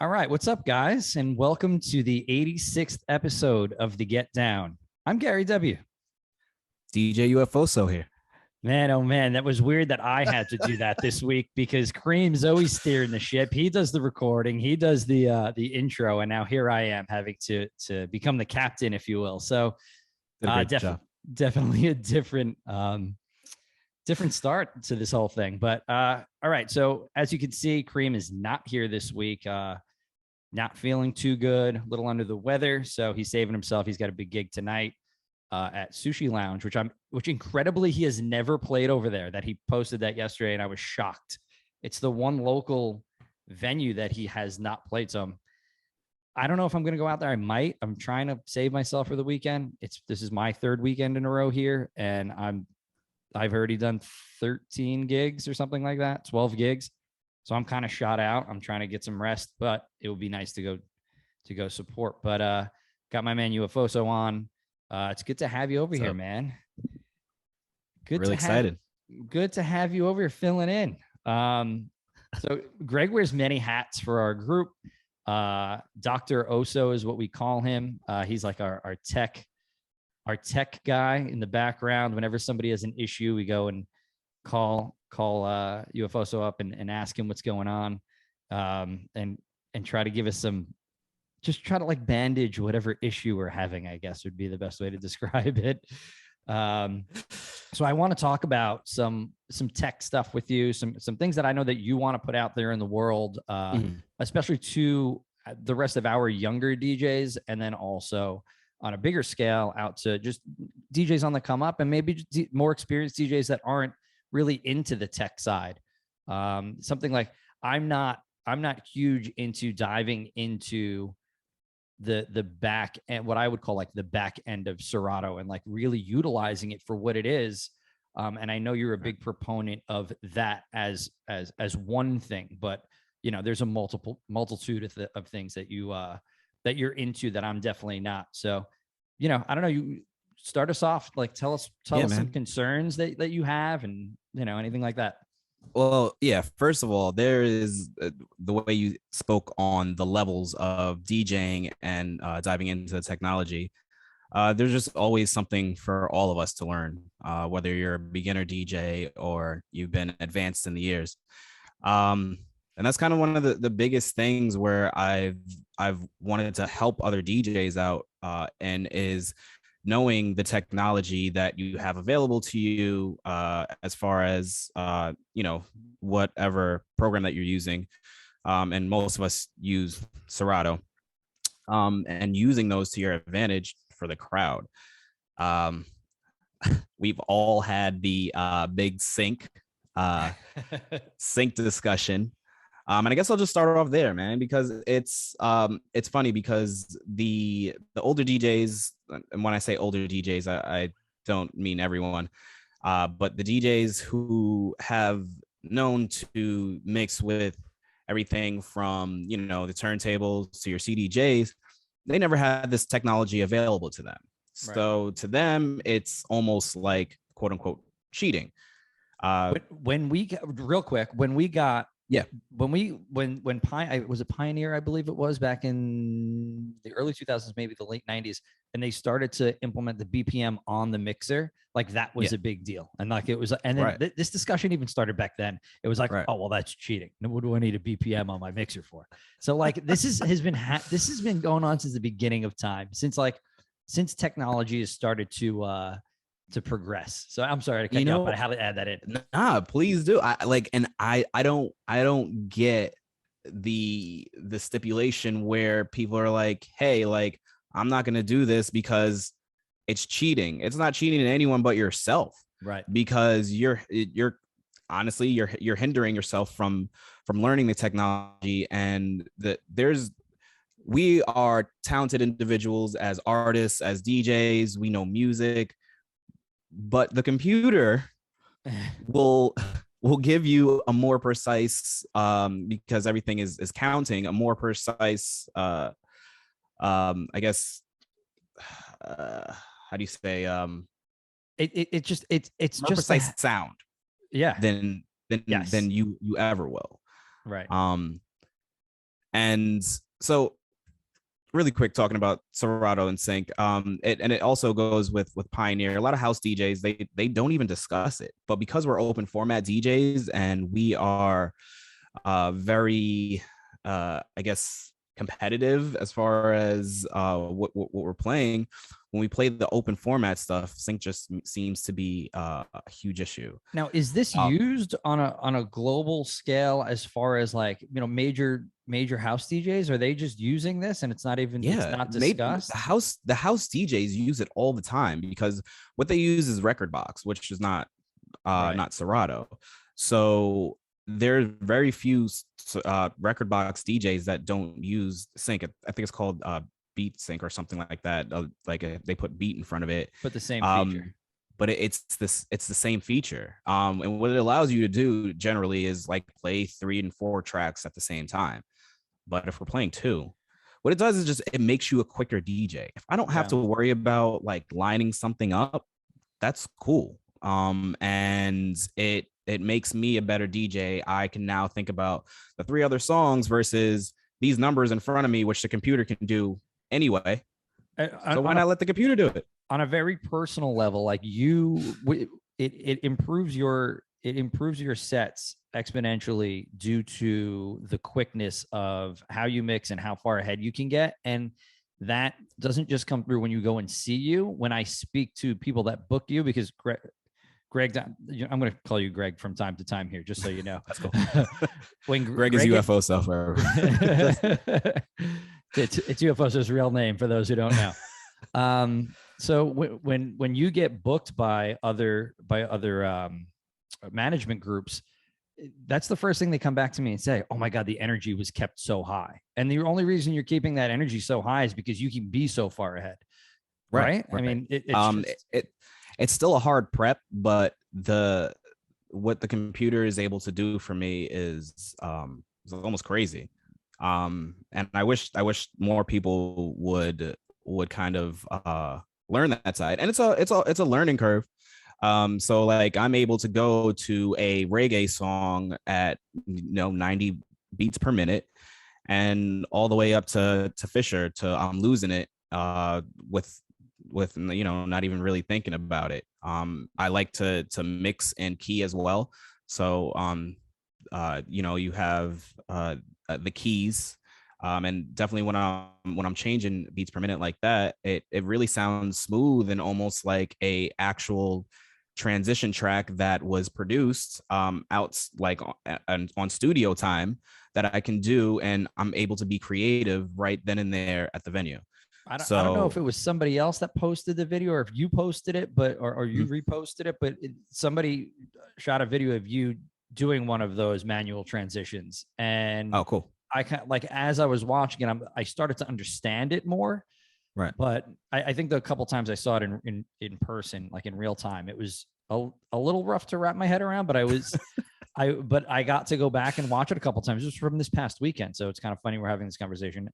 All right, what's up, guys? And welcome to the 86th episode of The Get Down. I'm Gary W. DJ UFOso here. Man, oh man, that was weird that I had to do that this week because Kareem's always steering the ship. He does the recording, he does the intro, and now here I am having to become the captain, if you will. So, Did a great job. definitely a different start to this whole thing. But all right, so as you can see, Kareem is not here this week. Not feeling too good, a little under the weather, so he's saving himself. He's got a big gig tonight at Sushi Lounge, which incredibly he has never played over there. That he posted that yesterday, and I was shocked. It's the one local venue that he has not played. So I don't know if I'm going to go out there. I might. I'm trying to save myself for the weekend. This is my third weekend in a row here, and I've already done 13 gigs or something like that, 12 gigs. So I'm kind of shot out. I'm trying to get some rest, but it would be nice to go support. But got my man UFOso on. It's good to have you over here, man. Really excited. Good to have you over here filling in. So Greg wears many hats for our group. Dr. Oso is what we call him. He's like our tech guy in the background. Whenever somebody has an issue, we go and call UFOso up and ask him what's going on, and try to give us try to like bandage whatever issue we're having, I guess would be the best way to describe it. So I want to talk about some tech stuff with you, some things that I know that you want to put out there in the world, especially to the rest of our younger DJs, and then also on a bigger scale out to just DJs on the come up, and maybe more experienced DJs that aren't really into the tech side. Something like I'm not huge into diving into the back end, what I would call like the back end of Serato, and like really utilizing it for what it is. And I know you're a big proponent of that as one thing, but you know, there's a multitude of things that you're into that I'm definitely not. So, you know, I don't know, you start us off, like tell us some concerns that you have, and you know, anything like that. Well, yeah, first of all, there is the way you spoke on the levels of DJing and diving into the technology. There's just always something for all of us to learn, whether you're a beginner DJ or you've been advanced in the years. And that's kind of one of the biggest things where I've wanted to help other DJs out, and is knowing the technology that you have available to you, as far as, you know, whatever program that you're using. And most of us use Serato, and using those to your advantage for the crowd. We've all had the big sync discussion. And I guess I'll just start off there, man, because it's funny because the older DJs, and when I say older DJs, I don't mean everyone, but the DJs who have known to mix with everything from, you know, the turntables to your CDJs, they never had this technology available to them. Right. So to them, it's almost like quote unquote cheating. When we got I was a Pioneer, I believe it was back in the early 2000s, maybe the late 90s, and they started to implement the BPM on the mixer. Like that was a big deal. And like it was, and then this discussion even started back then. It was like, oh, well, that's cheating. What do I need a BPM on my mixer for? So like this has been going on since the beginning of time, since technology has started to progress. So I'm sorry to cut you off, but I have to add that in. Nah, please do. I don't get the stipulation where people are like, hey, like, I'm not going to do this because it's cheating. It's not cheating to anyone but yourself. Right. Because you're honestly, you're hindering yourself from learning the technology, and we are talented individuals as artists, as DJs, we know music, but the computer will give you a more precise, because everything is counting, a more precise, I guess, how do you say, it's more just precise sound, yeah, than yes. than you ever will. Right. And so really quick talking about Serato and Sync. It also goes with Pioneer. A lot of house DJs, they don't even discuss it. But because we're open format DJs and we are very I guess competitive as far as what we're playing, when we play the open format stuff, sync just seems to be a huge issue. Now, is this used on a global scale as far as like, you know, major house DJs? Are they just using this and it's not even, it's Yeah, not maybe discussed? the house DJs use it all the time because what they use is record box, which is Right. not Serato. So there's very few record box DJs that don't use sync. I think it's called beat sync or something like that. They put beat in front of it. But the same Um, feature. but it's the same feature. And what it allows you to do generally is like play 3 and 4 tracks at the same time. But if we're playing 2, what it does is just it makes you a quicker DJ. If I don't have Yeah. to worry about like lining something up, that's cool. And it makes me a better DJ. I can now think about the 3 other songs versus these numbers in front of me, which the computer can do anyway. So why not let the computer do it? On a very personal level, like it improves your sets exponentially due to the quickness of how you mix and how far ahead you can get. And that doesn't just come through when you go and see you. When I speak to people that book you, because Greg, I'm going to call you Greg from time to time here, just so you know. That's cool. When Greg is UFOso forever. it's UFOso's real name for those who don't know. So when you get booked by other management groups, that's the first thing they come back to me and say, "Oh my God, the energy was kept so high." And the only reason you're keeping that energy so high is because you can be so far ahead. Right. I mean, it's still a hard prep, but what the computer is able to do for me is almost crazy. And I wish more people would kind of learn that side. And it's a learning curve. So like I'm able to go to a reggae song at 90 beats per minute and all the way up to Fisher to I'm losing it with not even really thinking about it. I like to mix and key as well. So you have the keys. And definitely when I'm changing beats per minute like that, it really sounds smooth and almost like a actual transition track that was produced out like on studio time that I can do, and I'm able to be creative right then and there at the venue. I don't know if it was somebody else that posted the video or if you posted it, or you reposted it, but somebody shot a video of you doing one of those manual transitions. And oh, cool. I kind of like, as I was watching it, I started to understand it more. Right. But I think the couple times I saw it in person, like in real time, it was a little rough to wrap my head around, but but I got to go back and watch it a couple times just from this past weekend. So it's kind of funny we're having this conversation.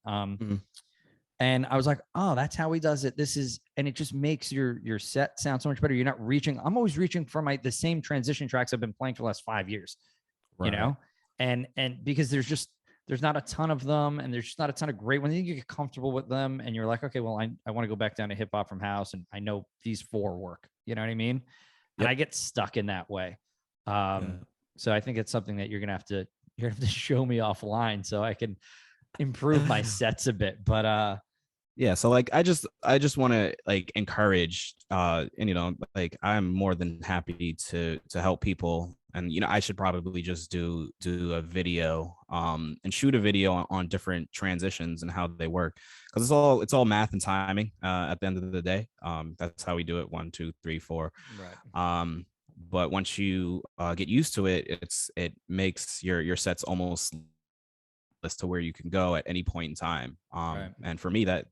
And I was like, oh, that's how he does it. And it just makes your set sound so much better. You're not reaching. I'm always reaching for the same transition tracks I've been playing for the last 5 years, right. And because there's not a ton of them, and there's just not a ton of great ones. You get comfortable with them and you're like, okay, well, I want to go back down to hip hop from house. And I know these 4 work, you know what I mean? Yep. And I get stuck in that way. So I think it's something that you're going to have to show me offline so I can improve my sets a bit. But, yeah, so like I just want to like encourage and like I'm more than happy to help people, and I should probably just do a video and shoot a video on different transitions and how they work, because it's all math and timing at the end of the day. That's how we do it, 1 2 3 4, right. But once you get used to it, it makes your sets almost as to where you can go at any point in time. Right. And for me, that's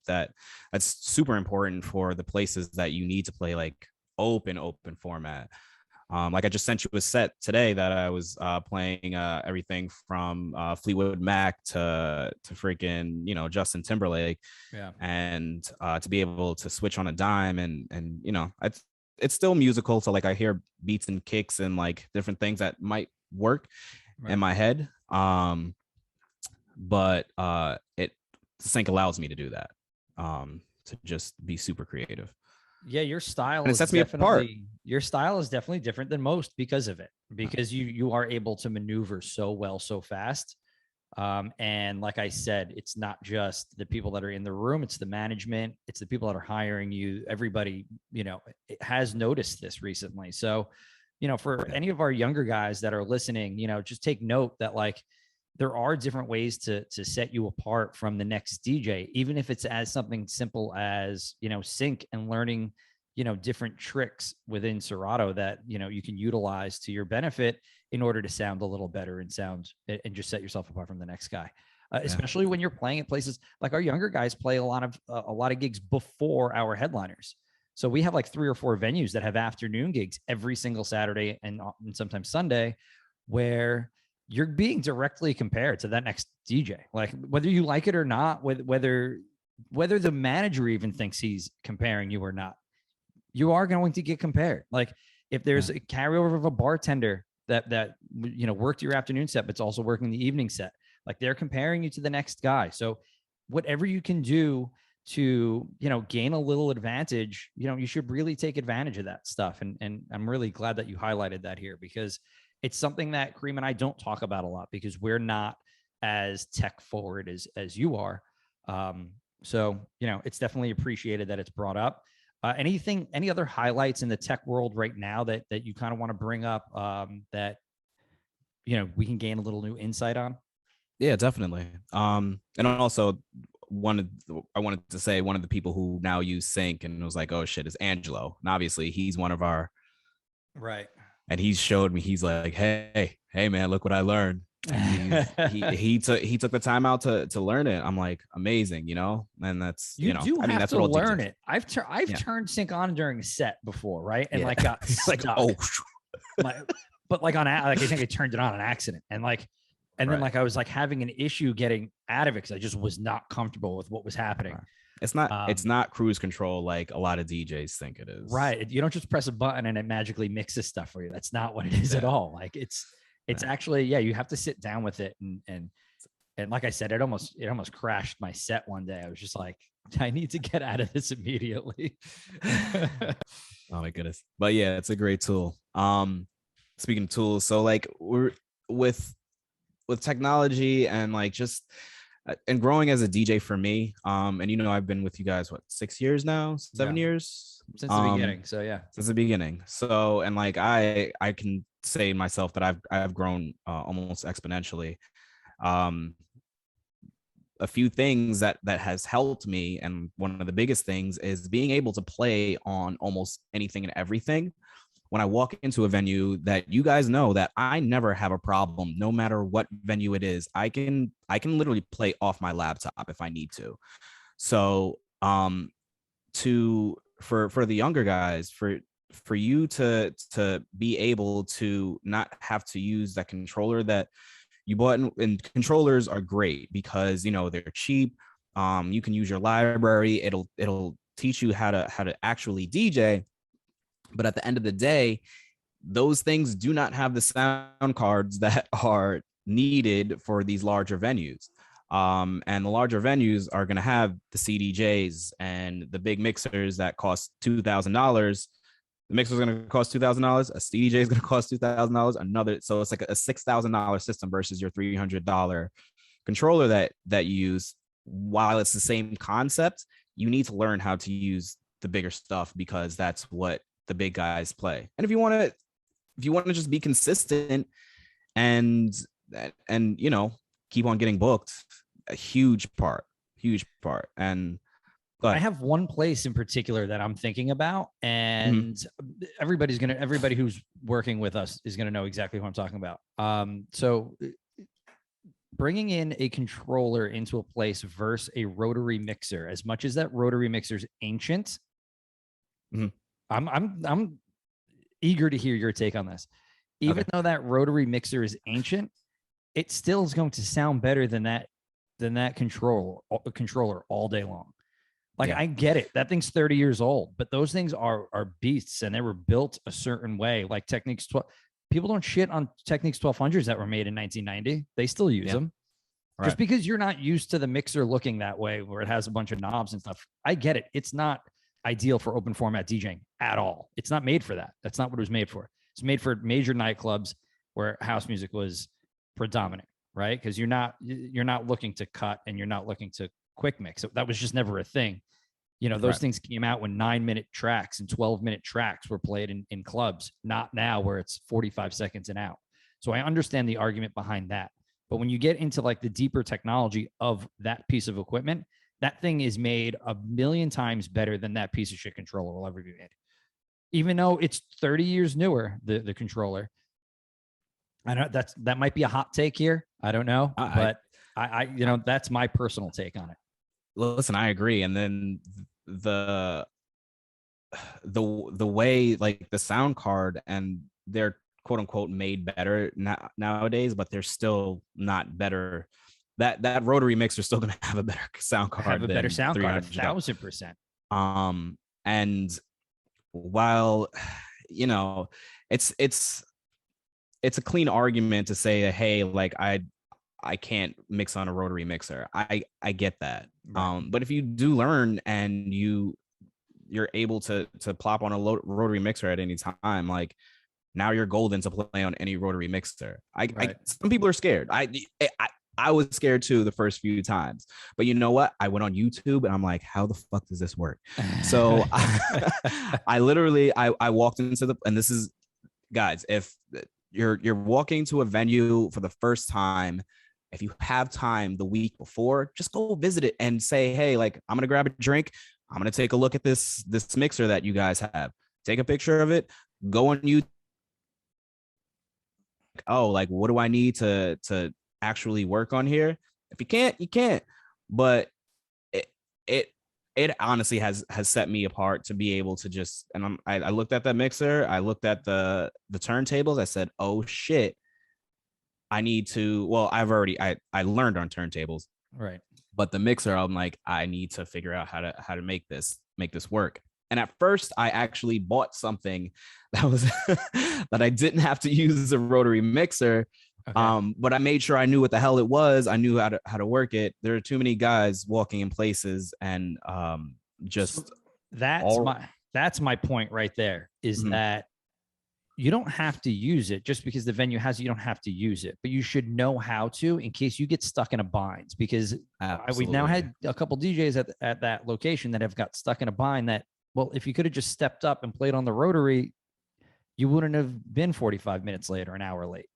super important for the places that you need to play like open format. Like I just sent you a set today that I was playing everything from Fleetwood Mac to freaking Justin Timberlake. Yeah. And to be able to switch on a dime and it's still musical, so like I hear beats and kicks and like different things that might work in my head. but it sync allows me to do that, to just be super creative. Yeah, And it sets me apart. your style is definitely different than most because of it, because you are able to maneuver so well so fast. And like I said, it's not just the people that are in the room, it's the management, it's the people that are hiring you. Everybody, it has noticed this recently. So, for any of our younger guys that are listening, just take note that like there are different ways to set you apart from the next DJ, even if it's as something simple as, sync and learning, different tricks within Serato that, you can utilize to your benefit in order to sound a little better and just set yourself apart from the next guy. Especially when you're playing at places like our younger guys play a lot of gigs before our headliners. So we have like 3 or 4 venues that have afternoon gigs every single Saturday and sometimes Sunday, where you're being directly compared to that next DJ. Like whether you like it or not, whether the manager even thinks he's comparing you or not, you are going to get compared. Like if there's a carryover of a bartender that worked your afternoon set, but it's also working the evening set, like they're comparing you to the next guy. So whatever you can do to, gain a little advantage, you should really take advantage of that stuff. And I'm really glad that you highlighted that here, because it's something that Kareem and I don't talk about a lot because we're not as tech forward as you are. So, it's definitely appreciated that it's brought up. Any other highlights in the tech world right now that you kind of want to bring up, that, we can gain a little new insight on? Yeah, definitely. And also I wanted to say one of the people who now use sync and was like, oh shit, is Angelo. And obviously he's one of our, right. And he showed me, he's like, hey man, look what I learned. he took the time out to learn it. I'm like, amazing, and that's, do have to learn it. I've turned sync on during a set before, right? And like got stuck. But like I think I turned it on an accident, and then like I was like having an issue getting out of it because I just was not comfortable with what was happening. It's not cruise control like a lot of DJs think it is. Right. You don't just press a button and it magically mixes stuff for you. That's not what it is at all. Like it's actually, you have to sit down with it. And like I said, it almost crashed my set one day. I was just like, I need to get out of this immediately. Oh my goodness. But yeah, it's a great tool. Speaking of tools, so like we're with technology and like just and growing as a DJ for me, and I've been with you guys 6 years now, 7 years since the beginning. So since the beginning. So and like I can say myself that I've grown almost exponentially. A few things that has helped me, and one of the biggest things is being able to play on almost anything and everything. When I walk into a venue, that you guys know that I never have a problem, no matter what venue it is. I can literally play off my laptop if I need to. So for the younger guys, for you to be able to not have to use that controller that you bought, and controllers are great because they're cheap. You can use your library. It'll teach you how to actually DJ. But at the end of the day, those things do not have the sound cards that are needed for these larger venues. And the larger venues are going to have the CDJs and the big mixers that cost $2,000. The mixer is going to cost $2,000. A CDJ is going to cost $2,000. So it's like a $6,000 system versus your $300 controller that you use. While it's the same concept, you need to learn how to use the bigger stuff because that's what the big guys play. And if you want to just be consistent and keep on getting booked, a huge part. And I have one place in particular that I'm thinking about, and everybody who's working with us is going to know exactly who I'm talking about. So bringing in a controller into a place versus a rotary mixer, as much as that rotary mixer is ancient, I'm eager to hear your take on this. Even though that rotary mixer is ancient, it still is going to sound better than that controller all day long. Like I get it. That thing's 30 years old, but those things are beasts, and they were built a certain way. Like Technics 12, people don't shit on Technics 1200s that were made in 1990. They still use them. Just because you're not used to the mixer looking that way, where it has a bunch of knobs and stuff, I get it. It's not ideal for open format DJing at all. It's not made for that. That's not what it was made for. It's made for major nightclubs where house music was predominant, right? Because you're not looking to cut and you're not looking to quick mix. So that was just never a thing. You know, those things came out when 9-minute tracks and 12-minute tracks were played in clubs, not now where it's 45 seconds and out. So I understand the argument behind that. But when you get into like the deeper technology of that piece of equipment, that thing is made a million times better than that piece of shit controller will ever be made. Even though it's 30 years newer, the controller. I know that might be a hot take here. I don't know, but I you know, that's my personal take on it. Listen, I agree. And then the way like the sound card, and they're quote unquote made better nowadays, but they're still not better. That rotary mixer is still going to have a better sound card. Have a better sound card, 1,000%. And while, you know, it's a clean argument to say, hey, like I can't mix on a rotary mixer. I get that. Right. But if you do learn and you're able to plop on a rotary mixer at any time, like now you're golden to play on any rotary mixer. Some people are scared. I was scared too the first few times, but you know what? I went on YouTube and I'm like, how the fuck does this work? So I literally walked into and this is, guys, if you're walking to a venue for the first time, if you have time the week before, just go visit it and say, hey, like, I'm going to grab a drink. I'm going to take a look at this mixer that you guys have. Take a picture of it. Go on YouTube. Oh, like, what do I need to actually work on here? If you can't, you can't. But it honestly has set me apart to be able to just, and I looked at that mixer. I looked at the turntables. I said, oh shit, I need to, well, I learned on turntables. Right. But the mixer, I'm like, I need to figure out how to make this work. And at first I actually bought something that was that I didn't have to use a rotary mixer. Okay. But I made sure I knew what the hell it was. I knew how to work it. There are too many guys walking in places and just that's my point right there is that you don't have to use it just because the venue has it. You don't have to use it, but you should know how to in case you get stuck in a bind, because we've now had a couple DJs at that location that have got stuck in a bind that, well, if you could have just stepped up and played on the rotary, you wouldn't have been 45 minutes late or an hour late.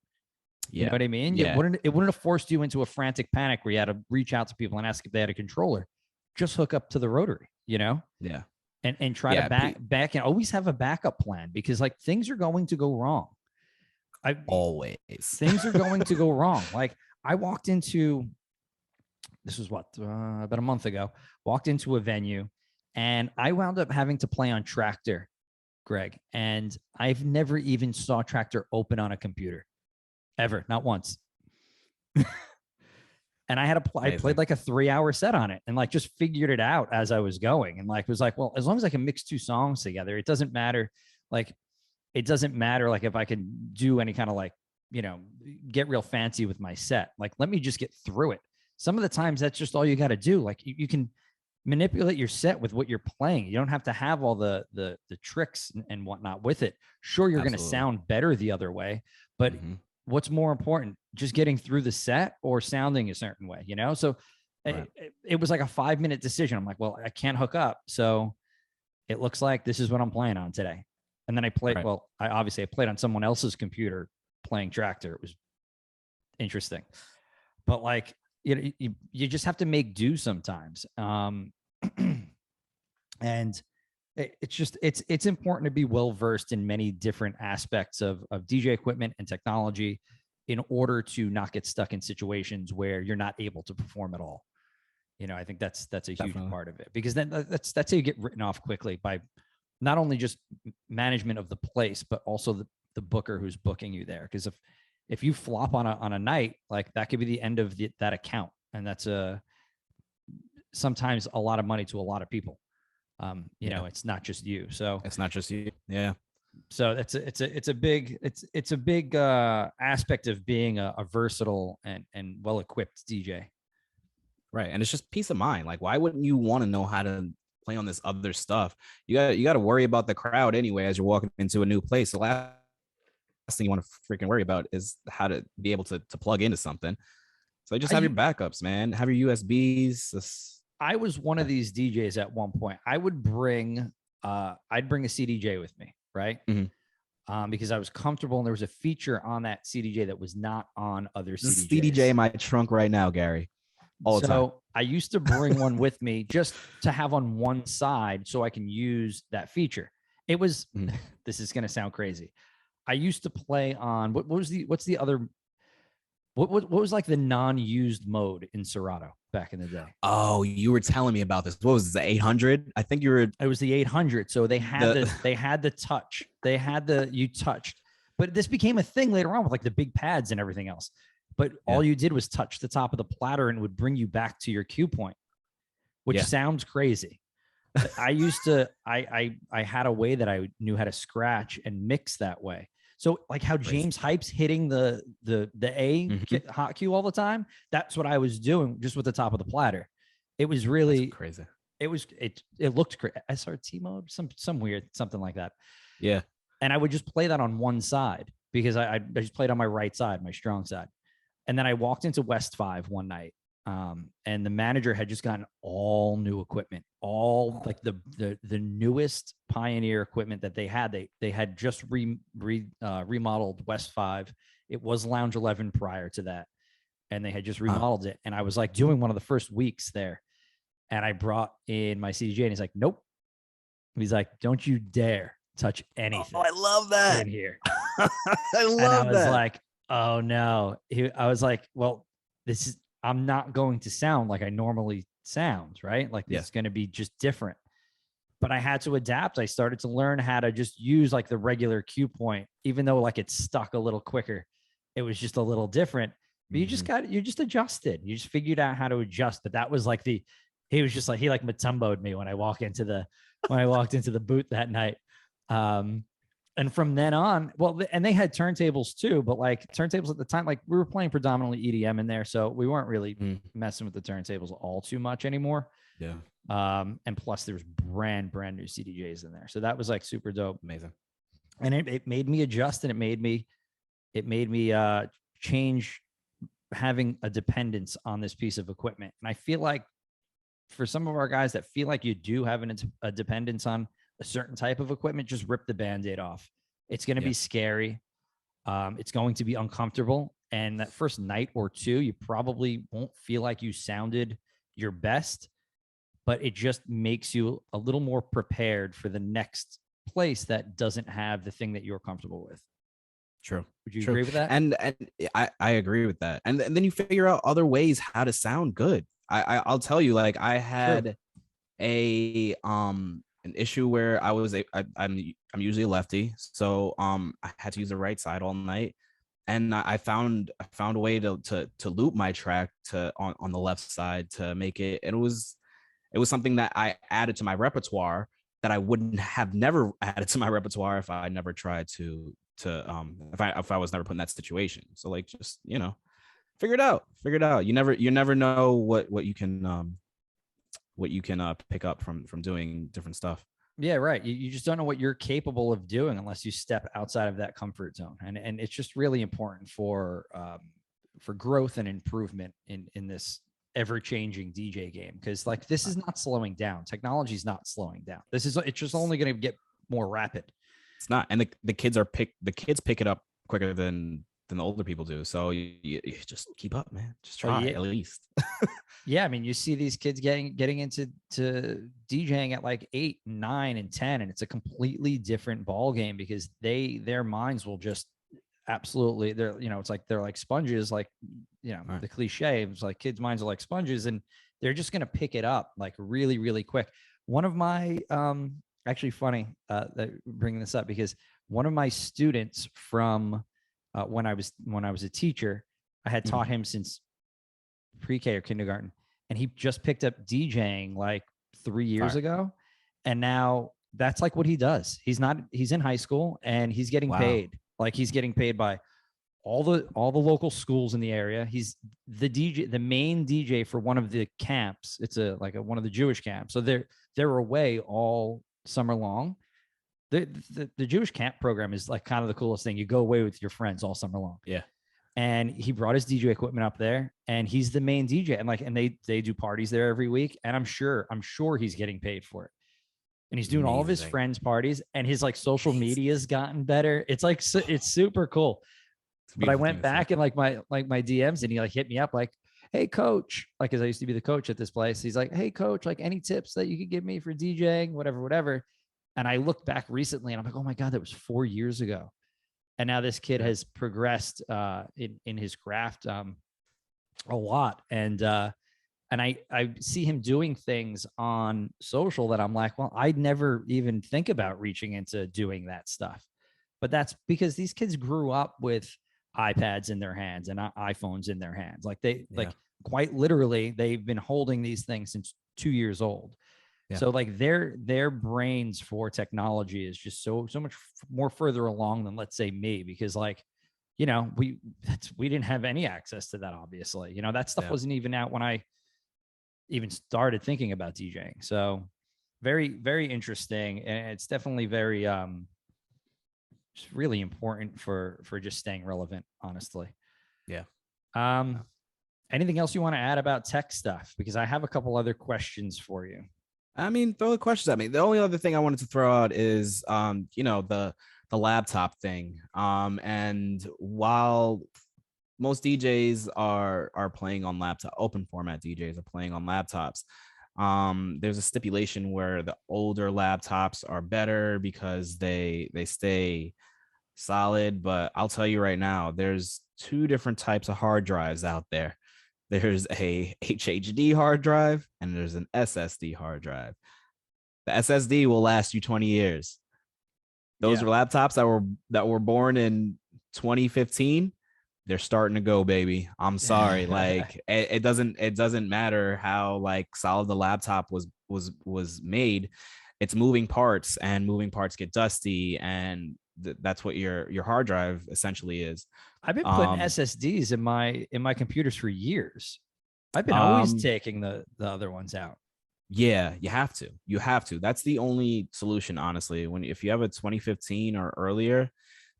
You know what I mean? Yeah. It wouldn't have forced you into a frantic panic where you had to reach out to people and ask if they had a controller. Just hook up to the rotary, you know? Yeah. And try to back and always have a backup plan, because like things are going to go wrong. Always. Things are going to go wrong. Like I walked into, this was about a month ago, walked into a venue and I wound up having to play on Tractor, Greg. And I've never even saw Tractor open on a computer ever, not once. And I had I played like a 3-hour set on it and like just figured it out as I was going. And like, was like, well, as long as I can mix 2 songs together, it doesn't matter. Like, it doesn't matter. Like if I can do any kind of like, you know, get real fancy with my set, like, let me just get through it. Some of the times that's just all you got to do. Like you can manipulate your set with what you're playing. You don't have to have all the tricks and whatnot with it. Sure. You're going to sound better the other way, but what's more important, just getting through the set or sounding a certain way, you know? So it was like a 5-minute decision. I'm like, well, I can't hook up. So it looks like this is what I'm playing on today. And then I played, well, I played on someone else's computer playing Tractor. It was interesting, but like, you just have to make do sometimes. And it's important to be well-versed in many different aspects of DJ equipment and technology in order to not get stuck in situations where you're not able to perform at all. You know, I think that's a huge part of it, because then that's how you get written off quickly by not only just management of the place, but also the booker who's booking you there. Because if you flop on a night, like that could be the end of that account. And that's sometimes a lot of money to a lot of people. You know, it's not just you. So it's not just you. Yeah. So it's a big aspect of being a versatile and well-equipped DJ. Right. And it's just peace of mind. Like, why wouldn't you want to know how to play on this other stuff? You got to worry about the crowd anyway as you're walking into a new place. The last thing you want to freaking worry about is how to be able to plug into something. So just have your backups, man. Have your USBs. I was one of these DJs at one point. I would bring I'd bring a CDJ with me, right? Mm-hmm. Because I was comfortable, and there was a feature on that CDJ that was not on other CDJs. CDJ in my trunk right now, Gary. All the time. So I used to bring one with me just to have on one side so I can use that feature. It was, this is going to sound crazy. I used to play on, what's the other, what was like the non-used mode in Serato back in the day? Oh, you were telling me about this. What was it, the 800? I think it was the 800. So they had they had the touch. They had you touched. But this became a thing later on with like the big pads and everything else. But all you did was touch the top of the platter and it would bring you back to your cue point, which sounds crazy. But I used to, I had a way that I knew how to scratch and mix that way. So like how James Hype's hitting the A hot cue all the time. That's what I was doing just with the top of the platter. It was really crazy. It looked great. SRT mode, some weird, something like that. Yeah. And I would just play that on one side because I just played on my right side, my strong side. And then I walked into West 5 one night, and the manager had just gotten all new equipment, all like the newest Pioneer equipment that they had. They had just remodeled West 5. It was Lounge 11 prior to that, and they had just remodeled it. And I was like doing one of the first weeks there, and I brought in my CDJ, and he's like, "Nope." He's like, "Don't you dare touch anything." Oh, I love that in here. I love that. I was that. like, oh no. I was like, well, I'm not going to sound like I normally sound, right? Like it's going to be just different. But I had to adapt. I started to learn how to just use like the regular cue point, even though like it stuck a little quicker. It was just a little different. But you just adjusted. You just figured out how to adjust. But that was like he was just like, he like Matumbo'd me when I walked into the booth that night. And from then on, well, and they had turntables too, but like turntables at the time, like we were playing predominantly EDM in there. So we weren't really messing with the turntables all too much anymore. Yeah. And plus there was brand new CDJs in there. So that was like super dope. Amazing. And it made me adjust, and it made me change having a dependence on this piece of equipment. And I feel like for some of our guys that feel like you do have a dependence on a certain type of equipment, just rip the Band-Aid off. It's going to be scary. It's going to be uncomfortable. And that first night or two, you probably won't feel like you sounded your best, but it just makes you a little more prepared for the next place that doesn't have the thing that you're comfortable with. True. Would you agree with that? And I agree with that. And then you figure out other ways how to sound good. I'll tell you, like I had an issue where I'm usually a lefty, so I had to use the right side all night, and I found a way to loop my track on the left side to make it. And it was something that I added to my repertoire that I wouldn't have never added to my repertoire if I never tried to if I was never put in that situation. So like, just figure it out. You never know what you can pick up from doing different stuff. Yeah, right. You just don't know what you're capable of doing unless you step outside of that comfort zone. And it's just really important for growth and improvement in this ever-changing DJ game, because like this is not slowing down. Technology is not slowing down. It's just only going to get more rapid. It's not. And the kids pick it up quicker than the older people do. So you just keep up, man. Just try at least. Yeah, I mean, you see these kids getting into DJing at like 8, 9, and 10, and it's a completely different ball game because their minds will just absolutely, it's like they're like sponges, like right. The cliche is like kids' minds are like sponges, and they're just gonna pick it up like really, really quick. One of my actually funny that bringing this up, because one of my students from when I was a teacher, I had taught him since pre-K or kindergarten, and he just picked up DJing like 3 years ago, and now that's like what he does. He's in high school, and he's getting paid. Like he's getting paid by all the local schools in the area. He's the DJ, the main DJ for one of the camps. It's one of the Jewish camps. So they're away all summer long. The Jewish camp program is like kind of the coolest thing. You go away with your friends all summer long. Yeah. And he brought his DJ equipment up there, and he's the main DJ. And they do parties there every week. And I'm sure he's getting paid for it. And he's doing all of his friends' parties, and his like social media's gotten better. It's like it's super cool. But I went back and like my DMs, and he like hit me up like, "Hey coach," like, cause I used to be the coach at this place. He's like, "Hey coach, like any tips that you could give me for DJing, whatever." And I looked back recently and I'm like, oh my God, that was 4 years ago. And now this kid has progressed in his craft a lot. And I see him doing things on social that I'm like, well, I'd never even think about reaching into doing that stuff. But that's because these kids grew up with iPads in their hands and iPhones in their hands. Like like quite literally, they've been holding these things since 2 years old. Yeah. So like their brains for technology is just so much more further along than, let's say, me, because like, you know, we didn't have any access to that, obviously. You know, that stuff wasn't even out when I even started thinking about DJing. So very, very interesting. And it's definitely very just really important for just staying relevant, honestly. Yeah. Anything else you want to add about tech stuff? Because I have a couple other questions for you. I mean, throw the questions at me. The only other thing I wanted to throw out is, you know, the laptop thing. And while most DJs are playing on laptop, open format DJs are playing on laptops, there's a stipulation where the older laptops are better because they stay solid. But I'll tell you right now, there's two different types of hard drives out there. There's a HDD hard drive and there's an SSD hard drive. The SSD will last you 20 years. Those are laptops that were born in 2015. They're starting to go, baby. I'm sorry. Like it doesn't matter how like solid the laptop was made. It's moving parts, and moving parts get dusty, and that's what your hard drive essentially is. I've been putting SSDs in my computers for years. I've been always taking the other ones out. Yeah, you have to. That's the only solution, honestly. If you have a 2015 or earlier,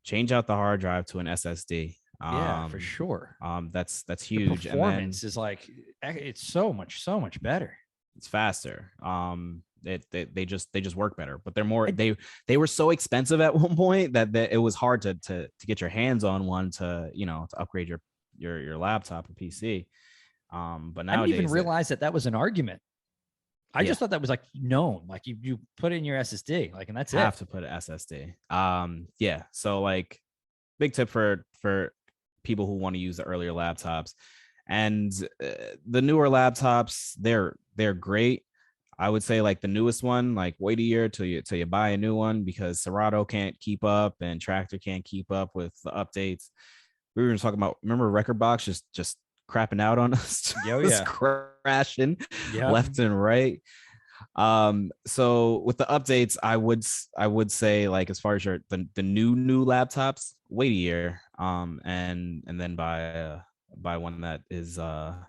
change out the hard drive to an SSD. Yeah, for sure. That's huge. The performance is like, it's so much better. It's faster. They just work better, but they're more, they were so expensive at one point that it was hard to get your hands on one to upgrade your laptop or PC. But nowadays, I didn't even realize that was an argument. I just thought that was like known, like you put in your SSD, like, and that's it. Have to put an SSD. Yeah. So like, big tip for people who want to use the earlier laptops, and the newer laptops, they're great. I would say like the newest one, like wait a year till you buy a new one, because Serato can't keep up and Tractor can't keep up with the updates. We were talking about, remember Rekordbox just crapping out on us, crashing left and right. So with the updates, I would say, like, as far as the new laptops, wait a year, and then buy one that is a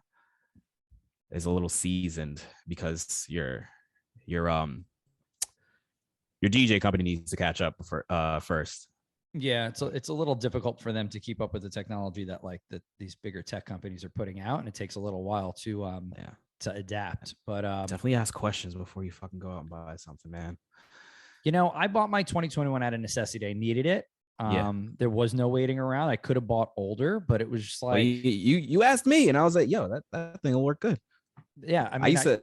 little seasoned, because your DJ company needs to catch up first. Yeah, it's a little difficult for them to keep up with the technology that these bigger tech companies are putting out, and it takes a little while to adapt. But definitely ask questions before you fucking go out and buy something, man. I bought my 2021 out of necessity. I needed it. There was no waiting around. I could have bought older, but it was just like, well, you asked me, and I was like, yo, that thing will work good. Yeah, I mean, I used to.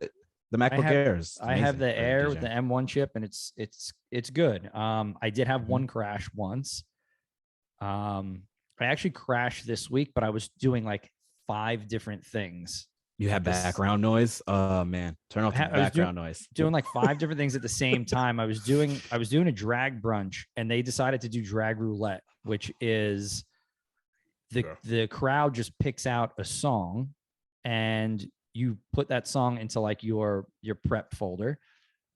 The MacBook Air is amazing. I have the Air with the M1 chip, and it's good. I did have one crash once. I actually crashed this week, but I was doing like 5 different things. You have background noise? Oh man, turn off the background noise. Doing like 5 different things at the same time. I was doing a drag brunch, and they decided to do drag roulette, which is the crowd just picks out a song, and you put that song into like your prep folder,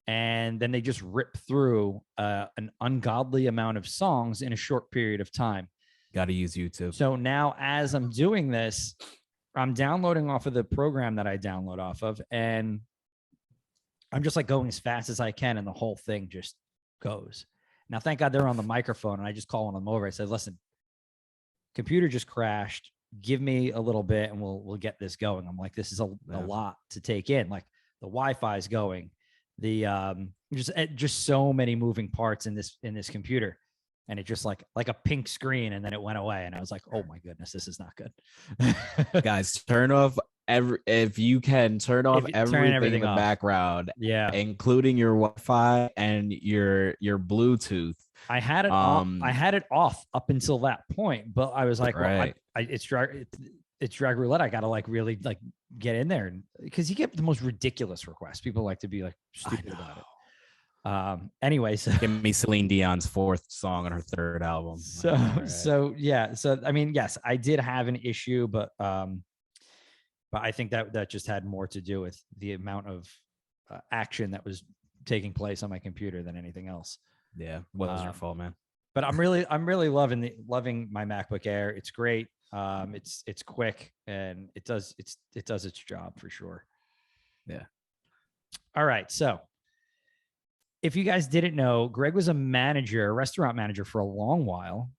and then they just rip through an ungodly amount of songs in a short period of time. Got to use YouTube. So now as I'm doing this, I'm downloading off of the program that I download off of, and I'm just like going as fast as I can, and the whole thing just goes. Now, thank God they're on the microphone, and I just call one of them over. I said, listen, computer just crashed. Give me a little bit and we'll get this going. I'm like, this is a lot to take in. Like the Wi-Fi is going, the just so many moving parts in this computer. And it just like a pink screen, and then it went away. And I was like, oh my goodness, this is not good. Guys, turn off if you can turn off everything in the background. Yeah. Including your Wi-Fi and your Bluetooth. I had it I had it off up until that point, but I was like, well, it's drag roulette. I gotta like really like get in there, because you get the most ridiculous requests. People like to be like stupid about it. Anyway, so give me Celine Dion's 4th song on her 3rd album. So yeah. So I mean, yes, I did have an issue, but I think that just had more to do with the amount of action that was taking place on my computer than anything else. Yeah, well, it was your fault, man. But I'm really loving my MacBook Air. It's great. It's quick, and it does its job for sure. Yeah. All right. So if you guys didn't know, Greg was a restaurant manager for a long while.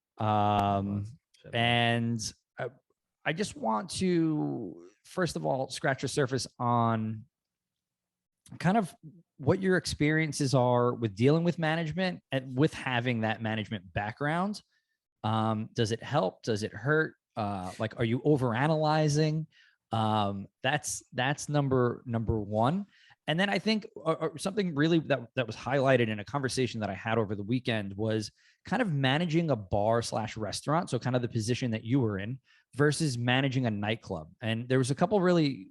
And I just want to, first of all, scratch the surface on kind of what your experiences are with dealing with management and with having that management background. Does it help? Does it hurt? Like, are you overanalyzing? That's number one. And then I think something really that was highlighted in a conversation that I had over the weekend was kind of managing a bar / restaurant. So kind of the position that you were in versus managing a nightclub. And there was a couple really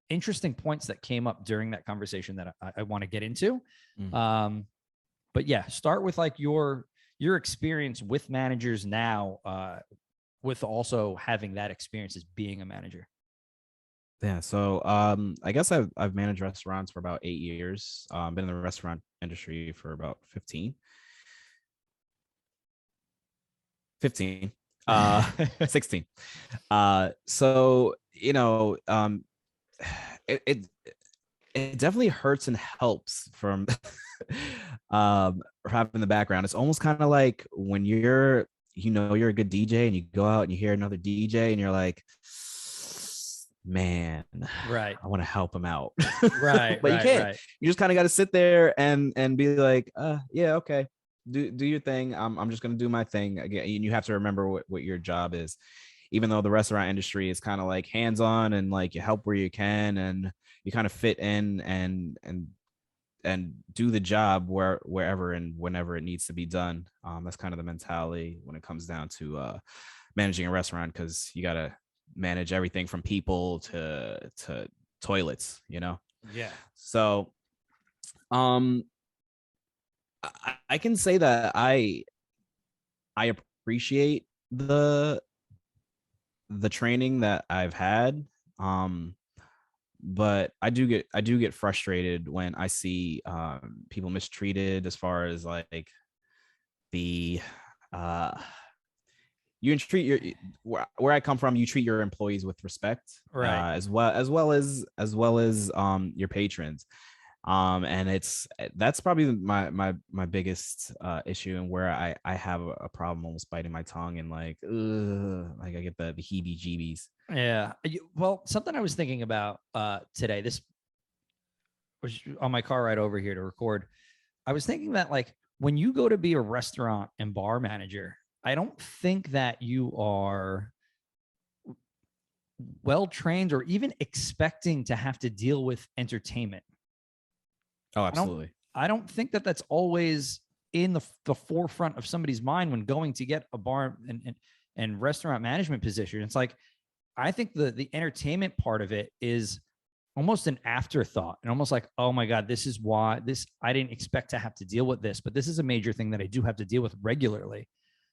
interesting points that came up during that conversation that I want to get into. But yeah, start with like your experience with managers now, with also having that experience as being a manager. Yeah. So I guess I've managed restaurants for about 8 years. Been in the restaurant industry for about 15. 16. So, you know, it definitely hurts and helps from having the background. It's almost kind of like when you're a good DJ and you go out and you hear another DJ and you're like, man, right, I want to help him out. Right. But you can't. Right. You just kind of got to sit there and be like, yeah, okay. Do your thing. I'm just gonna do my thing. Again, you have to remember what your job is. Even though the restaurant industry is kind of like hands-on and like you help where you can and you kind of fit in and do the job wherever and whenever it needs to be done. That's kind of the mentality when it comes down to managing a restaurant, because you got to manage everything from people to toilets, you know? Yeah. So I can say that I appreciate the training that I've had, but I do get frustrated when I see people mistreated, as far as like the you treat your where I come from, you treat your employees with respect, right, as well as your patrons. And that's probably my biggest issue, and where I have a problem almost biting my tongue and like I get the heebie-jeebies. Yeah. Well, something I was thinking about today, this was on my car ride over here to record. I was thinking that like when you go to be a restaurant and bar manager, I don't think that you are well trained or even expecting to have to deal with entertainment. Oh, absolutely. I don't think that that's always in the forefront of somebody's mind when going to get a bar and restaurant management position. It's like, I think the entertainment part of it is almost an afterthought, and almost like, oh my God, this is why I didn't expect to have to deal with this, but this is a major thing that I do have to deal with regularly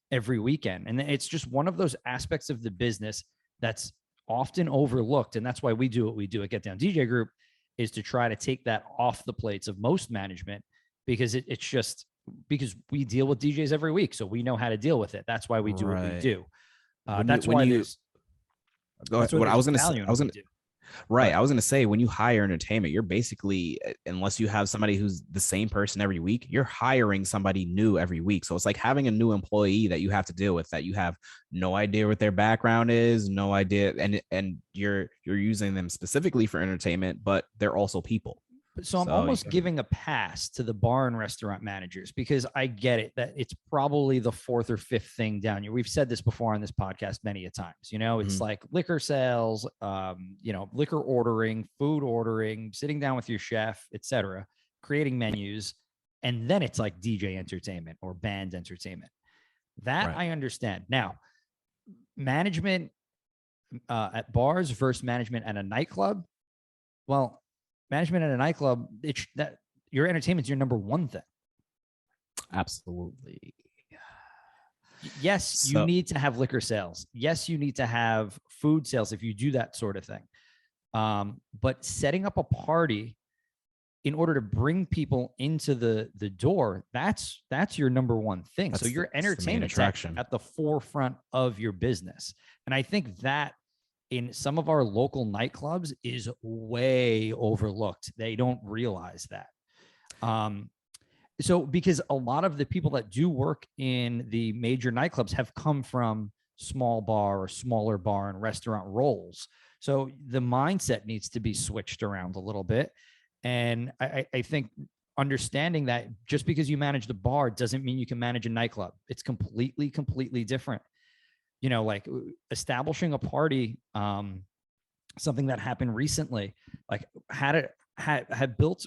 every weekend. And it's just one of those aspects of the business that's often overlooked. And that's why we do what we do at Get Down DJ Group, is to try to take that off the plates of most management, because it's just because we deal with DJs every week. So we know how to deal with it. That's why we do what we do. That's why there's go that's ahead. why What I there's was gonna say, value in what we do. right. But I was gonna say when you hire entertainment, you're basically, unless you have somebody who's the same person every week, you're hiring somebody new every week. So it's like having a new employee that you have to deal with, that you have no idea what their background is, no idea, and you're using them specifically for entertainment, but they're also people. So I'm So you almost giving a pass to the bar and restaurant managers because I get it that it's probably the fourth or fifth thing down here. We've said this before on this podcast many a times. You know, it's like liquor sales, liquor ordering, food ordering, sitting down with your chef, etc., creating menus, and then it's like DJ entertainment or band entertainment. That right. I understand. Now, management at bars versus management at a nightclub. Well, management at a nightclub, that your entertainment's your number one thing. Absolutely. Yes, you need to have liquor sales. Yes, you need to have food sales if you do that sort of thing. But setting up a party in order to bring people into the door, that's your number one thing. So your entertainment attraction at the forefront of your business. And I think that in some of our local nightclubs is way overlooked. They don't realize that. So because a lot of the people that do work in the major nightclubs have come from small bar or smaller bar and restaurant roles. So the mindset needs to be switched around a little bit. And I think understanding that just because you manage the bar doesn't mean you can manage a nightclub. It's completely different. You know, like establishing a party, something that happened recently, like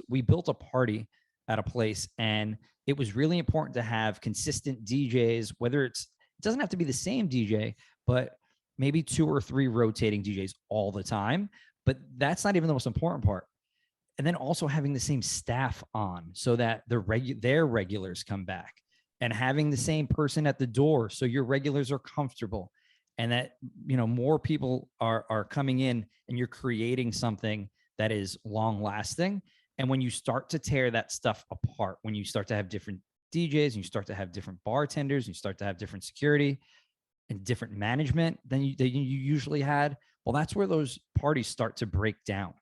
we built a party at a place, and it was really important to have consistent DJs, whether it doesn't have to be the same DJ, but maybe 2 or 3 rotating DJs all the time. But that's not even the most important part. And then also having the same staff on so that their regulars come back, and having the same person at the door so your regulars are comfortable, and that more people are coming in, and you're creating something that is long lasting. And when you start to tear that stuff apart, when you start to have different DJs and you start to have different bartenders, and you start to have different security and different management than you usually had, well, that's where those parties start to break down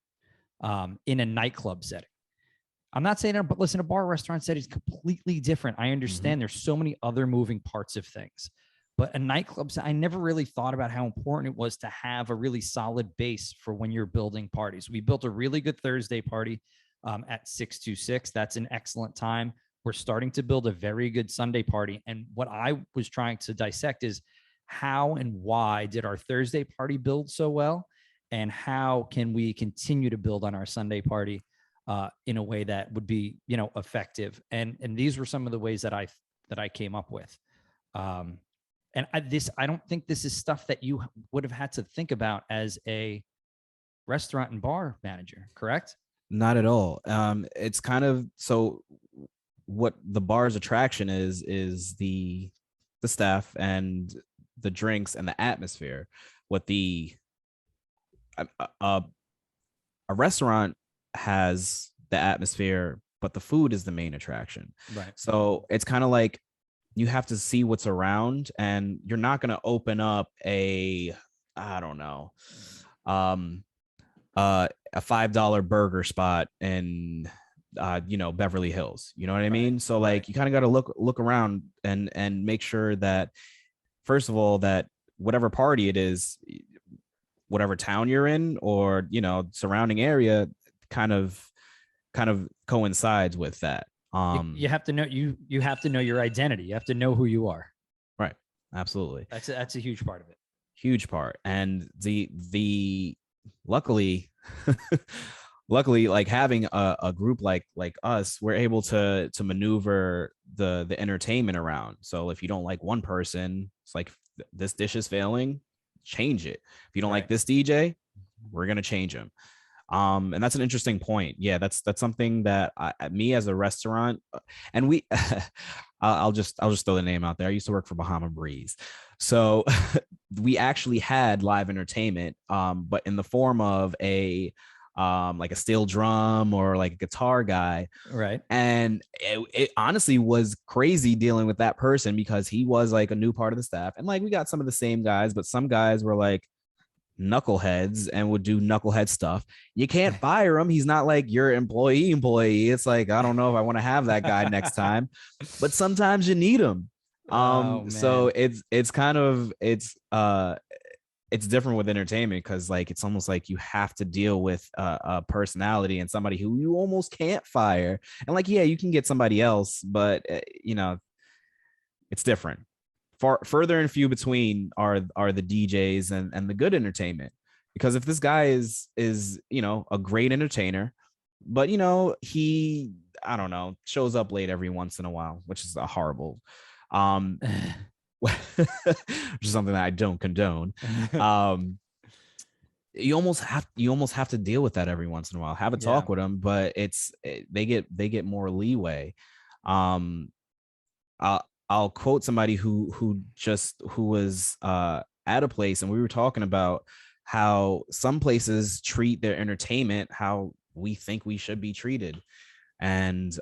in a nightclub setting. I'm not saying that, but listen, a bar restaurant setting is completely different. I understand there's so many other moving parts of things, but a nightclub, I never really thought about how important it was to have a really solid base for when you're building parties. We built a really good Thursday party at 626. That's an excellent time. We're starting to build a very good Sunday party. And what I was trying to dissect is how and why did our Thursday party build so well? And how can we continue to build on our Sunday party in a way that would be, effective? And these were some of the ways that I came up with. And I don't think this is stuff that you would have had to think about as a restaurant and bar manager, correct? Not at all. It's kind of, so what the bar's attraction is the staff and the drinks and the atmosphere. What a restaurant has the atmosphere, but the food is the main attraction. Right. So it's kind of like you have to see what's around, and you're not going to open up a $5 burger spot in Beverly Hills. You know what I mean? So like you kind of got to look around and make sure that, first of all, that whatever party it is, whatever town you're in, or surrounding area, kind of coincides with that. You have to know you have to know your identity. You have to know who you are. Right. Absolutely. That's a huge part of it. Huge part. And the luckily like having a group like us, we're able to maneuver the entertainment around. So if you don't like one person, it's like, this dish is failing, change it. If you don't like this DJ, we're going to change him. And that's an interesting point. Yeah, that's something that me as a restaurant, and we I'll just throw the name out there. I used to work for Bahama Breeze. So we actually had live entertainment, but in the form of a like a steel drum or like a guitar guy. Right. And it honestly was crazy dealing with that person because he was like a new part of the staff. And like we got some of the same guys, but some guys were like knuckleheads and would do knucklehead stuff. You can't fire him. He's not like your employee. It's like, I don't know if I want to have that guy next time, but sometimes you need him. Oh So man. it's kind of it's different with entertainment because like it's almost like you have to deal with a personality and somebody who you almost can't fire. And like, yeah, you can get somebody else, but you know, it's different. Far further and few between are the DJs and the good entertainment. Because if this guy is you know a great entertainer, but you know he I don't know shows up late every once in a while, which is a horrible, um, which is something that I don't condone. Um, you almost have to deal with that every once in a while. Have a Yeah. talk with them, but they get more leeway. Um, I'll quote somebody who was at a place, and we were talking about how some places treat their entertainment how we think we should be treated. And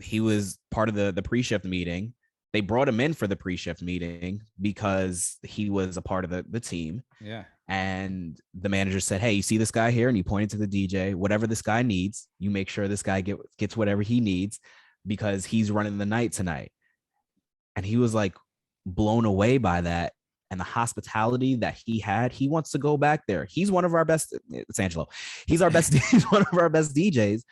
he was part of the pre-shift meeting. They brought him in for the pre-shift meeting because he was a part of the team. Yeah. And the manager said, "Hey, you see this guy here?" And he pointed to the DJ. "Whatever this guy needs, you make sure this guy gets whatever he needs because he's running the night tonight." And he was like blown away by that and the hospitality that he had. He wants to go back there. He's one of our best. It's Angelo. He's our best. He's one of our best DJs.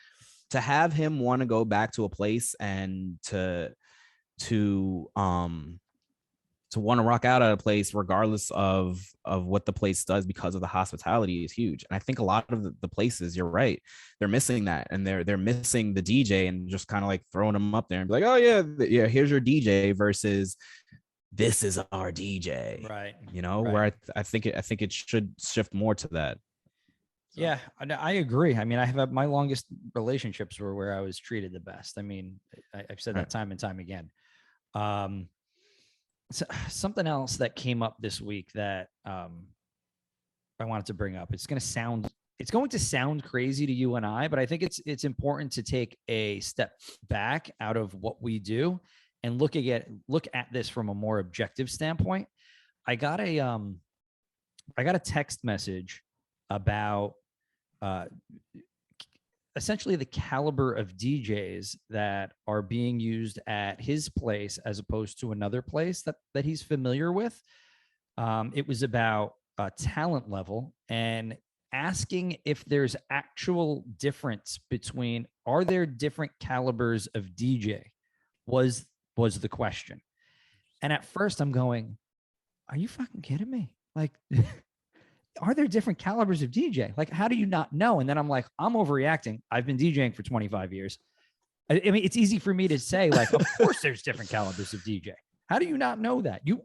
To have him want to go back to a place and to want to rock out at a place regardless of what the place does because of the hospitality is huge. And I think a lot of the places, you're right, they're missing that, and they're missing the DJ and just kind of like throwing them up there and be like, "Oh yeah, here's your DJ," versus "This is our DJ." Right. You know, Right. where I think it should shift more to that. So. Yeah, I agree. I mean, I have my longest relationships were where I was treated the best. I mean, I've said that time and time again. So, something else that came up this week that I wanted to bring up. It's going to sound crazy to you and I, but I think it's important to take a step back out of what we do and look at this from a more objective standpoint. I got a text message about essentially the caliber of DJs that are being used at his place as opposed to another place that he's familiar with. It was about talent level and asking if there's actual difference between, are there different calibers of DJ was the question. And at first I'm going, are you fucking kidding me? Like, are there different calibers of DJ? Like, how do you not know? And then I'm like, I'm overreacting. I've been DJing for 25 years. I mean, it's easy for me to say, like, of course there's different calibers of DJ. How do you not know that? You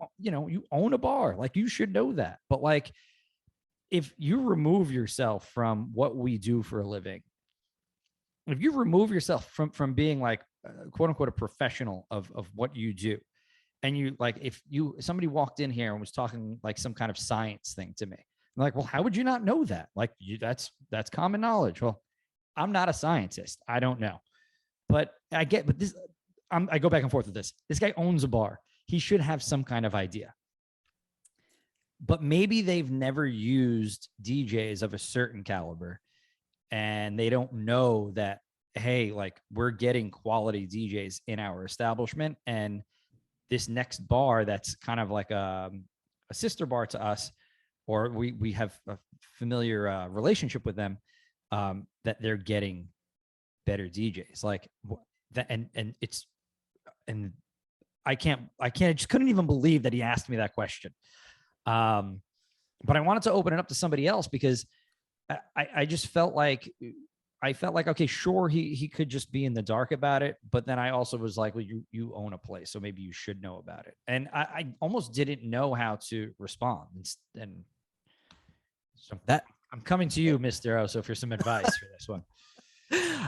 own a bar. Like, you should know that. But like, if you remove yourself from what we do for a living, if you remove yourself from being like, quote unquote, a professional of what you do, and you like, if somebody walked in here and was talking like some kind of science thing to me, I'm like, well, how would you not know that? Like, that's common knowledge. Well, I'm not a scientist. I don't know, but I go back and forth with this. This guy owns a bar. He should have some kind of idea. But maybe they've never used DJs of a certain caliber, and they don't know that, hey, like, we're getting quality DJs in our establishment, and this next bar that's kind of like a sister bar to us, or we have a familiar relationship with them, that they're getting better DJs like that. And I just couldn't even believe that he asked me that question. But I wanted to open it up to somebody else because I just felt like, okay, sure, he could just be in the dark about it, but then I also was like, well, you own a place, so maybe you should know about it. And I almost didn't know how to respond. And so that I'm coming to you, Mr. Oso, for some advice for this one.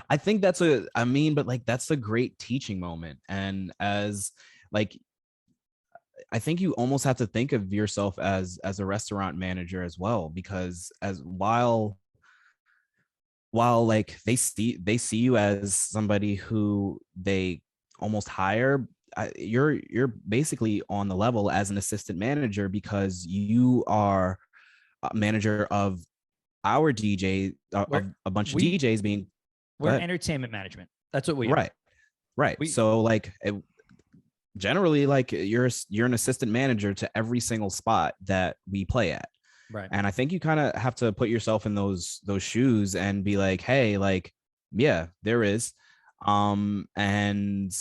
I think that's a great teaching moment. And as like, I think you almost have to think of yourself as a restaurant manager as well, because while while like they see you as somebody who they almost hire, you're basically on the level as an assistant manager because you are a manager of our DJ, We're of a bunch of we DJs being. Go we're ahead. entertainment management. That's what we are. Right, right. We So like generally, like you're an assistant manager to every single spot that we play at. right. And I think you kind of have to put yourself in those shoes and be like, hey, like, yeah, there is. And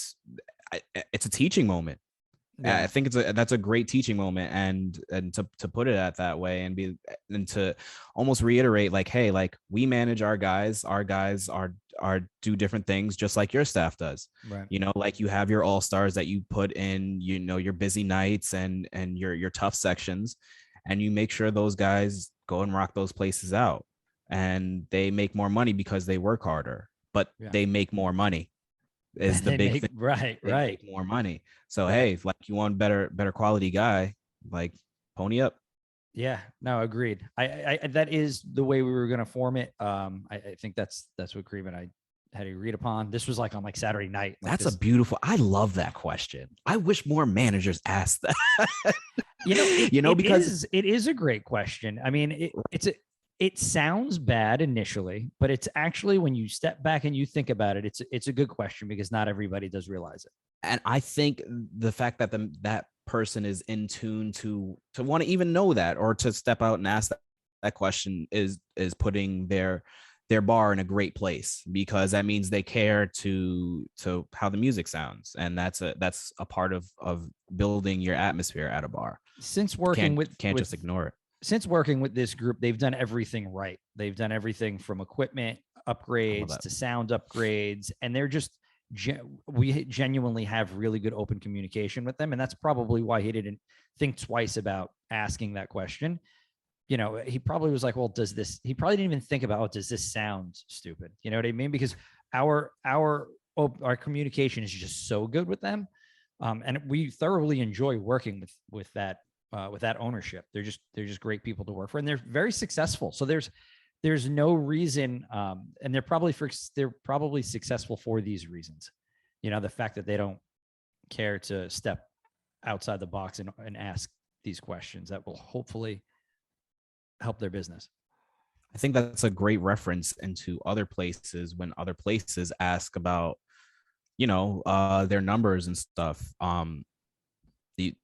it's a teaching moment. Yeah. I think that's a great teaching moment, and to put it at that way, and to almost reiterate like, hey, like we manage our guys are do different things just like your staff does. Right. You know, like you have your all stars that you put in, you know, your busy nights and your tough sections, and you make sure those guys go and rock those places out, and they make more money because they work harder, but Yeah. they make more money is the They big make thing. right. They Right. make more money. So Right. hey, if like you want better quality guy, like pony up. Yeah, no, agreed. I that is the way we were going to form it. I think that's what Cream and I had agreed upon. This was like on like Saturday night, like That's a this. beautiful. I love that question. I wish more managers asked that. You know, You know, because it is a great question. I mean, it sounds bad initially, but it's actually when you step back and you think about it, it's a good question because not everybody does realize it. and I think the fact that that person is in tune to want to even know that or to step out and ask that question is putting their bar in a great place because that means they care to how the music sounds, and that's a part of building your atmosphere at a bar. Since working Can't with just ignore it. since working with this group, they've done everything right. They've done everything from equipment I love upgrades that. to sound upgrades, and they're just we genuinely have really good open communication with them, and that's probably why he didn't think twice about asking that question. You know, he probably was like, "Well, does this?" He probably didn't even think about, "Oh, does this sound stupid?" You know what I mean? Because our communication is just so good with them, and we thoroughly enjoy working with that ownership. They're just great people to work for, and they're very successful. So there's no reason, and they're probably successful for these reasons. You know, the fact that they don't care to step outside the box and ask these questions that will hopefully help their business. I think that's a great reference into other places when other places ask about, you know, their numbers and stuff. The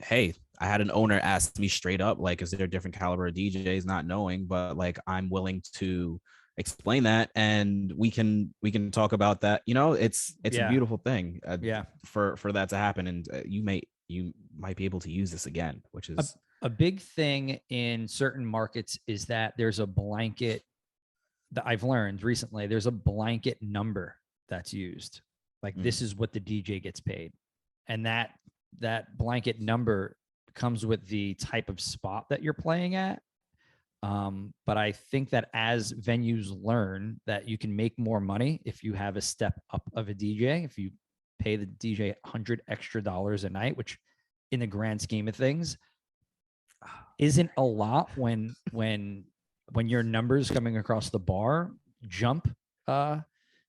Hey, I had an owner ask me straight up, like, is there a different caliber of DJs, not knowing, but like I'm willing to explain that and we can talk about that. You know, it's a Yeah. beautiful thing Yeah. for that to happen, and you might be able to use this again, which A, is a big thing in certain markets is that there's a blanket that I've learned recently. There's a blanket number that's used. Like mm, this is what the DJ gets paid. And that blanket number comes with the type of spot that you're playing at. But I think that as venues learn that you can make more money if you have a step up of a DJ, if you pay the DJ $100 extra a night, which in the grand scheme of things isn't a lot when your numbers coming across the bar jump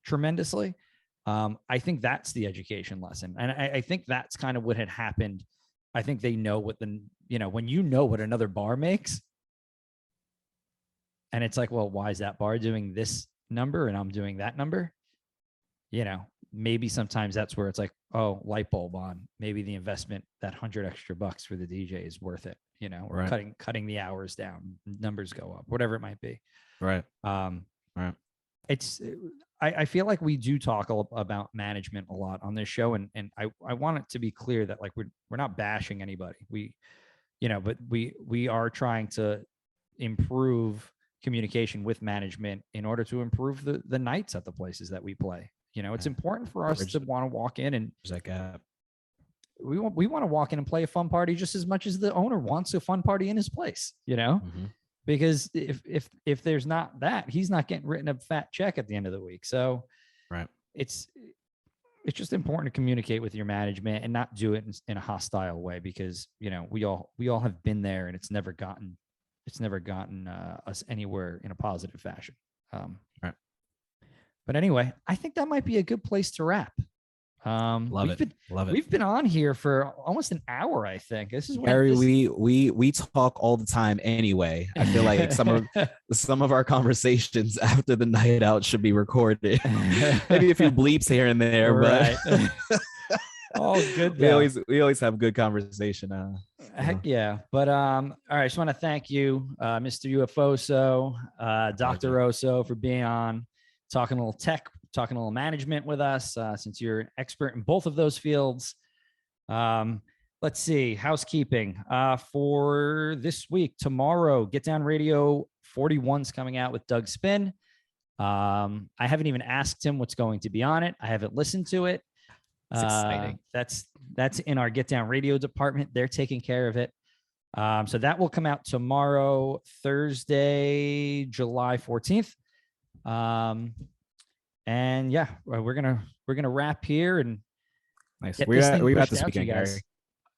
tremendously. I think that's the education lesson, and I think that's kind of what had happened. I think they know what when you know what another bar makes, and it's like, well, why is that bar doing this number and I'm doing that number? You know, maybe sometimes that's where it's like, oh, light bulb on. Maybe the investment, that $100 extra for the DJ is worth it. You know, or right, cutting the hours down, numbers go up, whatever it might be. right, Um, right. it's I feel like we do talk about management a lot on this show, and I want it to be clear that like we're not bashing anybody. But we are trying to improve communication with management in order to improve the nights at the places that we play. You know, it's important for us Bridge to want to walk in and that gap. we want to walk in and play a fun party just as much as the owner wants a fun party in his place, you know? Mm-hmm. Because if there's not that, he's not getting written a fat check at the end of the week. So Right. it's just important to communicate with your management and not do it in a hostile way, because you know we all have been there and it's never gotten us anywhere in a positive fashion. Right. But anyway, I think that might be a good place to wrap. Love it. We've been on here for almost an hour. I think this is when Gary, we talk all the time anyway. I feel like some of our conversations after the night out should be recorded. Maybe a few bleeps here and there, right. but all good. We always have good conversation. Heck yeah. But all right, I just want to thank you, Mr. UFOso, Dr. Oso, for being on, talking a little tech, talking a little management with us, since you're an expert in both of those fields. Let's see, housekeeping for this week. Tomorrow, Get Down Radio 41's coming out with Doug Spin. I haven't even asked him what's going to be on it. I haven't listened to it. It's exciting. That's in our Get Down Radio department. They're taking care of it. So that will come out tomorrow, Thursday, July 14th. And yeah, we're gonna wrap here and nice. We got this weekend, Gary.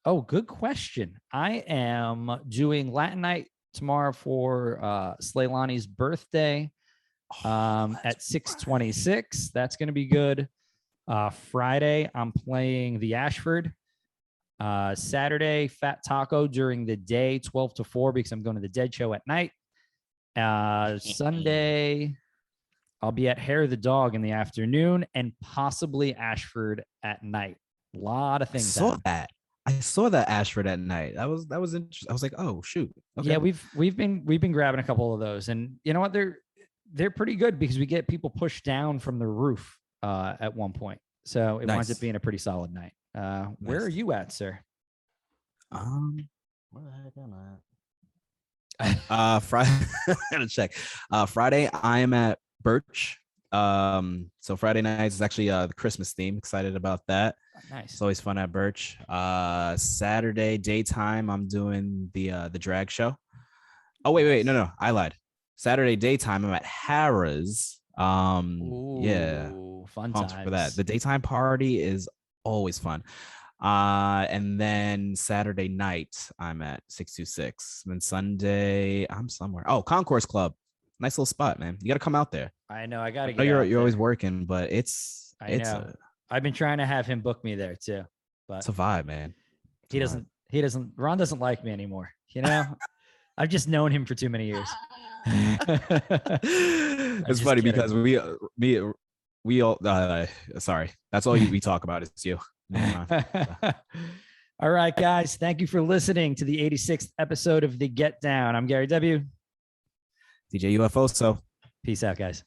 Oh, good question. I am doing Latin night tomorrow for Slaylani's birthday at 6:26. That's gonna be good. Friday, I'm playing the Ashford. Saturday, Fat Taco during the day, 12 to 4, because I'm going to the Dead Show at night. Sunday, I'll be at Hair of the Dog in the afternoon and possibly Ashford at night. A lot of things. I saw that Ashford at night. That was interesting. I was like, oh shoot. Okay. Yeah, we've been grabbing a couple of those, and you know what? They're pretty good because we get people pushed down from the roof at one point. So it winds up being a pretty solid night. Where are you at, sir? Where the heck am I at? Friday. I gotta check. Friday, I am at Birch. So Friday nights is actually the Christmas theme. Excited about that. Nice. It's always fun at Birch. Saturday daytime, I'm doing the drag show. Oh wait, no, I lied. Saturday daytime, I'm at Harrah's. Yeah, fun times for that. The daytime party is always fun. And then Saturday night, I'm at 626. Then Sunday, I'm somewhere. Oh, Concourse Club. Nice little spot, man. You got to come out there. I know. I got to get you're always working, but I've been trying to have him book me there too, but it's a vibe, man. Ron doesn't like me anymore. You know, I've just known him for too many years. It's funny because we all sorry, that's all we talk about is you. All right, guys, thank you for listening to the 86th episode of the Get Down. I'm Gary W. DJ UFOso. Peace out, guys.